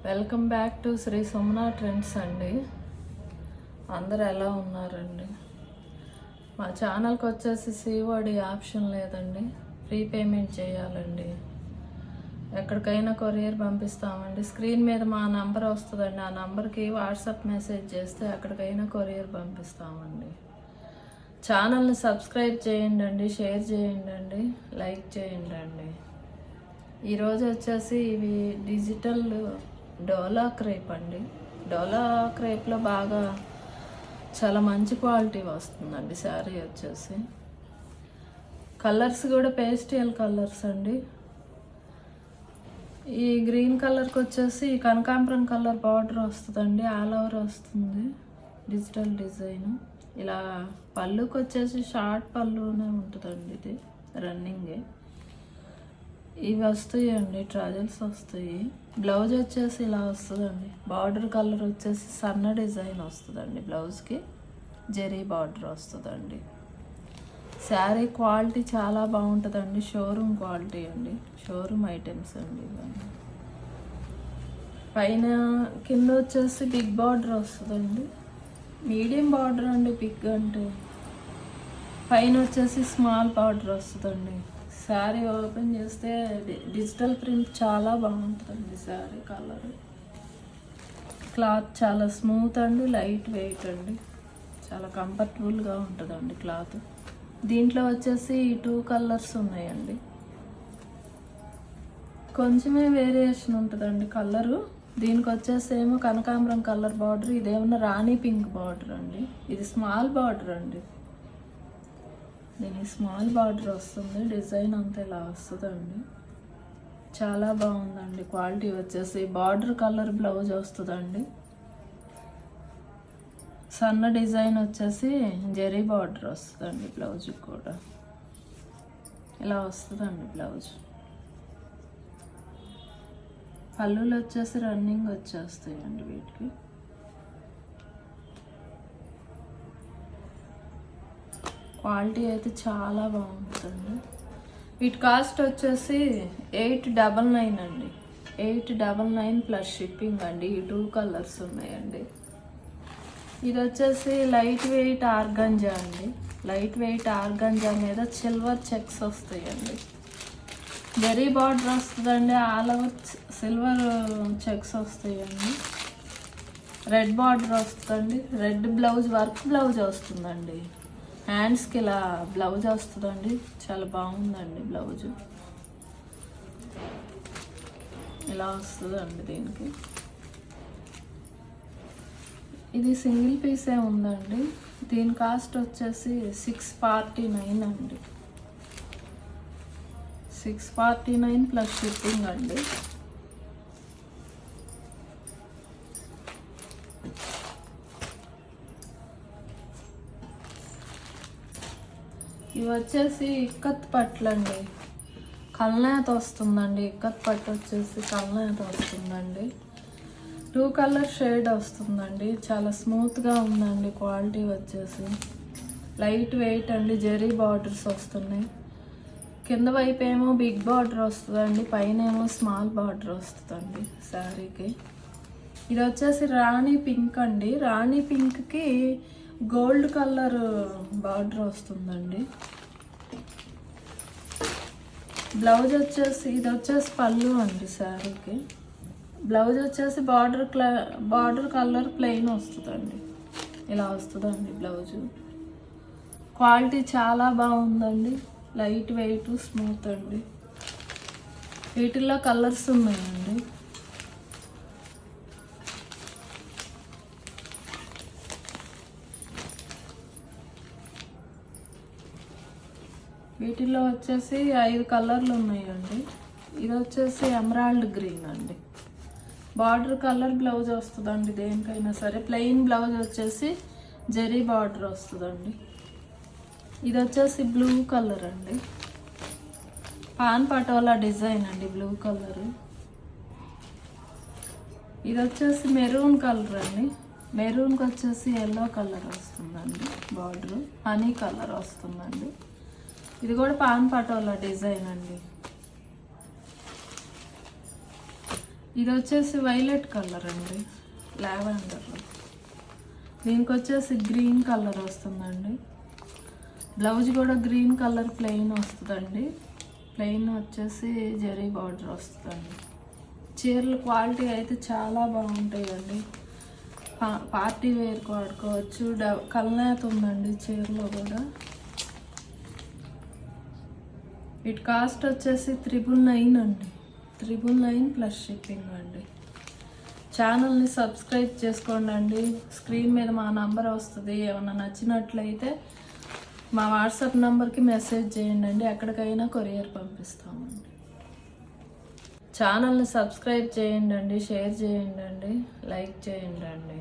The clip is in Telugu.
Welcome back to Shri Sumana trends అండి. అందరు ఎలా ఉన్నారండి? మా ఛానల్కి వచ్చేసి సిఓడి ఆప్షన్ లేదండి, ఫ్రీ పేమెంట్ చేయాలండి. ఎక్కడికైనా కొరియర్ పంపిస్తామండి. స్క్రీన్ మీద మా నంబర్ వస్తుందండి, ఆ నంబర్కి వాట్సాప్ మెసేజ్ చేస్తే ఎక్కడికైనా కొరియర్ పంపిస్తామండి. ఛానల్ని సబ్స్క్రైబ్ చేయండి, షేర్ చేయండి, లైక్ చేయండి. ఈరోజు వచ్చేసి ఇవి డిజిటల్ డోలా క్రేప్ అండి. డోలా క్రేప్లో బాగా చాలా మంచి క్వాలిటీ వస్తుందండి. శారీ వచ్చేసి కలర్స్ కూడా పేస్టల్ కలర్స్ అండి. ఈ గ్రీన్ కలర్కి వచ్చేసి కనకాంబరం కలర్ బార్డర్ వస్తుందండి, ఆల్ ఓవర్ వస్తుంది డిజిటల్ డిజైన్. ఇలా పళ్ళుకి వచ్చేసి షార్ట్ పళ్ళునే ఉంటుందండి, ఇది రన్నింగే. ఇవి వస్తాయండి, ట్రజల్స్ వస్తాయి. బ్లౌజ్ వచ్చేసి ఇలా వస్తుందండి. బార్డర్ కలర్ వచ్చేసి సన్న డిజైన్ వస్తుందండి. బ్లౌజ్కి జెరీ బార్డర్ వస్తుందండి. శారీ క్వాలిటీ చాలా బాగుంటుందండి, షోరూమ్ క్వాలిటీ అండి, షోరూమ్ ఐటమ్స్ అండి ఇవన్నీ. పైన కింద వచ్చేసి బిగ్ బార్డర్ వస్తుందండి, మీడియం బార్డర్ అండి. బిగ్ అంటే పైన వచ్చేసి స్మాల్ బార్డర్ వస్తుందండి. శారీ ఓపెన్ చేస్తే డిజిటల్ ప్రింట్ చాలా బాగుంటుందండి. శారీ కలర్, క్లాత్ చాలా స్మూత్ అండి, లైట్ వెయిట్ అండి, చాలా కంఫర్టబుల్గా ఉంటుందండి క్లాత్. దీంట్లో వచ్చేసి 2 కలర్స్ ఉన్నాయండి. కొంచెమే వేరియేషన్ ఉంటుందండి కలరు. దీనికి వచ్చేసి ఏమో కనకాంబరం కలర్ బార్డర్, ఇదేమన్నా రాణి పింక్ బార్డర్ అండి. ఇది స్మాల్ బార్డర్ అండి, దీనికి స్మాల్ బార్డర్ వస్తుంది. డిజైన్ అంతా ఇలా వస్తుందండి, చాలా బాగుందండి. క్వాలిటీ వచ్చేసి బార్డర్ కలర్ బ్లౌజ్ వస్తుందండి. సన్న డిజైన్ వచ్చేసి జెరీ బార్డర్ వస్తుందండి. బ్లౌజ్ కూడా ఇలా వస్తుందండి బ్లౌజ్. పళ్ళులు వచ్చేసి రన్నింగ్ వచ్చేస్తాయండి వీటికి. క్వాలిటీ అయితే చాలా బాగుంటుంది. వీటి కాస్ట్ వచ్చేసి 899 అండి. 899 ప్లస్ షిప్పింగ్ అండి. ఈ 2 కలర్స్ ఉన్నాయండి. ఇది వచ్చేసి లైట్ వెయిట్ ఆర్గంజా అండి. లైట్ వెయిట్ ఆర్గంజా మీద సిల్వర్ చెక్స్ వస్తాయండి. జెరీ బార్డర్ వస్తుందండి, ఆల్ ఓవర్ సిల్వర్ చెక్స్ వస్తాయండి. రెడ్ బార్డర్ వస్తుందండి, రెడ్ బ్లౌజ్, వర్క్ బ్లౌజ్ వస్తుందండి. హ్యాండ్స్కి ఇలా బ్లౌజ్ వస్తుందండి, చాలా బాగుందండి బ్లౌజ్. ఇలా వస్తుందండి దీనికి. ఇది సింగిల్ పీసే ఉందండి. దీని కాస్ట్ వచ్చేసి 649 అండి. 649 ప్లస్ షిప్పింగ్ అండి. ఇవి వచ్చేసి ఇక్కత్ పట్లు అండి, కల్నేత వస్తుందండి. ఇక్కత్ పట్టు వచ్చేసి కల్నేత వస్తుందండి. 2 కలర్ షేడ్ వస్తుందండి, చాలా స్మూత్గా ఉందండి. క్వాలిటీ వచ్చేసి లైట్ వెయిట్ అండి. జెరీ బార్డర్స్ వస్తున్నాయి. కింద వైపు ఏమో బిగ్ బార్డర్ వస్తుందండి, పైన ఏమో స్మాల్ బార్డర్ వస్తుందండి శారీకి. ఇది వచ్చేసి రాణి పింక్ అండి. రాణి పింక్కి గోల్డ్ కలర్ బార్డర్ వస్తుందండి. బ్లౌజ్ వచ్చేసి ఇది వచ్చేసి పళ్ళు అండి శారీకి. బ్లౌజ్ వచ్చేసి బార్డర్ కలర్ ప్లెయిన్ వస్తుందండి, ఇలా వస్తుందండి బ్లౌజు. క్వాలిటీ చాలా బాగుందండి, లైట్ వెయిట్, స్మూత్ అండి. వీటిల్లో కలర్స్ ఉన్నాయండి. వీటిలో వచ్చేసి 5 కలర్లు ఉన్నాయండి. ఇది వచ్చేసి ఎమరాల్డ్ గ్రీన్ అండి. బార్డర్ కలర్ బ్లౌజ్ వస్తుందండి. దేనికైనా సరే ప్లెయిన్ బ్లౌజ్ వచ్చేసి జెరీ బార్డర్ వస్తుందండి. ఇది వచ్చేసి బ్లూ కలర్ అండి, పాన్ పటోలా డిజైన్ అండి, బ్లూ కలర్. ఇది వచ్చేసి మెరూన్ కలర్ అండి. మెరూన్కి వచ్చేసి ఎల్లో కలర్ వస్తుందండి. బార్డర్ హనీ కలర్ వస్తుందండి. ఇది కూడా పాన్ పటోలా డిజైన్ అండి. ఇది వచ్చేసి వైలెట్ కలర్ అండి, లావెండర్. దీనికి వచ్చేసి గ్రీన్ కలర్ వస్తుందండి. బ్లౌజ్ కూడా గ్రీన్ కలర్ ప్లెయిన్ వస్తుందండి. ప్లెయిన్ వచ్చేసి జరీ బార్డర్ వస్తుందండి. చీరల క్వాలిటీ అయితే చాలా బాగుంటాయండి. పార్టీ వేర్కి వాడుకోవచ్చు. కల్నేత ఉందండి చీరలో కూడా. వీటి కాస్ట్ వచ్చేసి 999 అండి. 999 ప్లస్ షిప్పింగ్ అండి. ఛానల్ని సబ్స్క్రైబ్ చేసుకోండి అండి. స్క్రీన్ మీద మా నంబర్ వస్తుంది. ఏమన్నా నచ్చినట్లయితే మా వాట్సాప్ నెంబర్కి మెసేజ్ చేయండి అండి. ఎక్కడికైనా కొరియర్ పంపిస్తామండి. ఛానల్ని సబ్స్క్రైబ్ చేయండి అండి, షేర్ చేయండి అండి, లైక్ చేయండి అండి.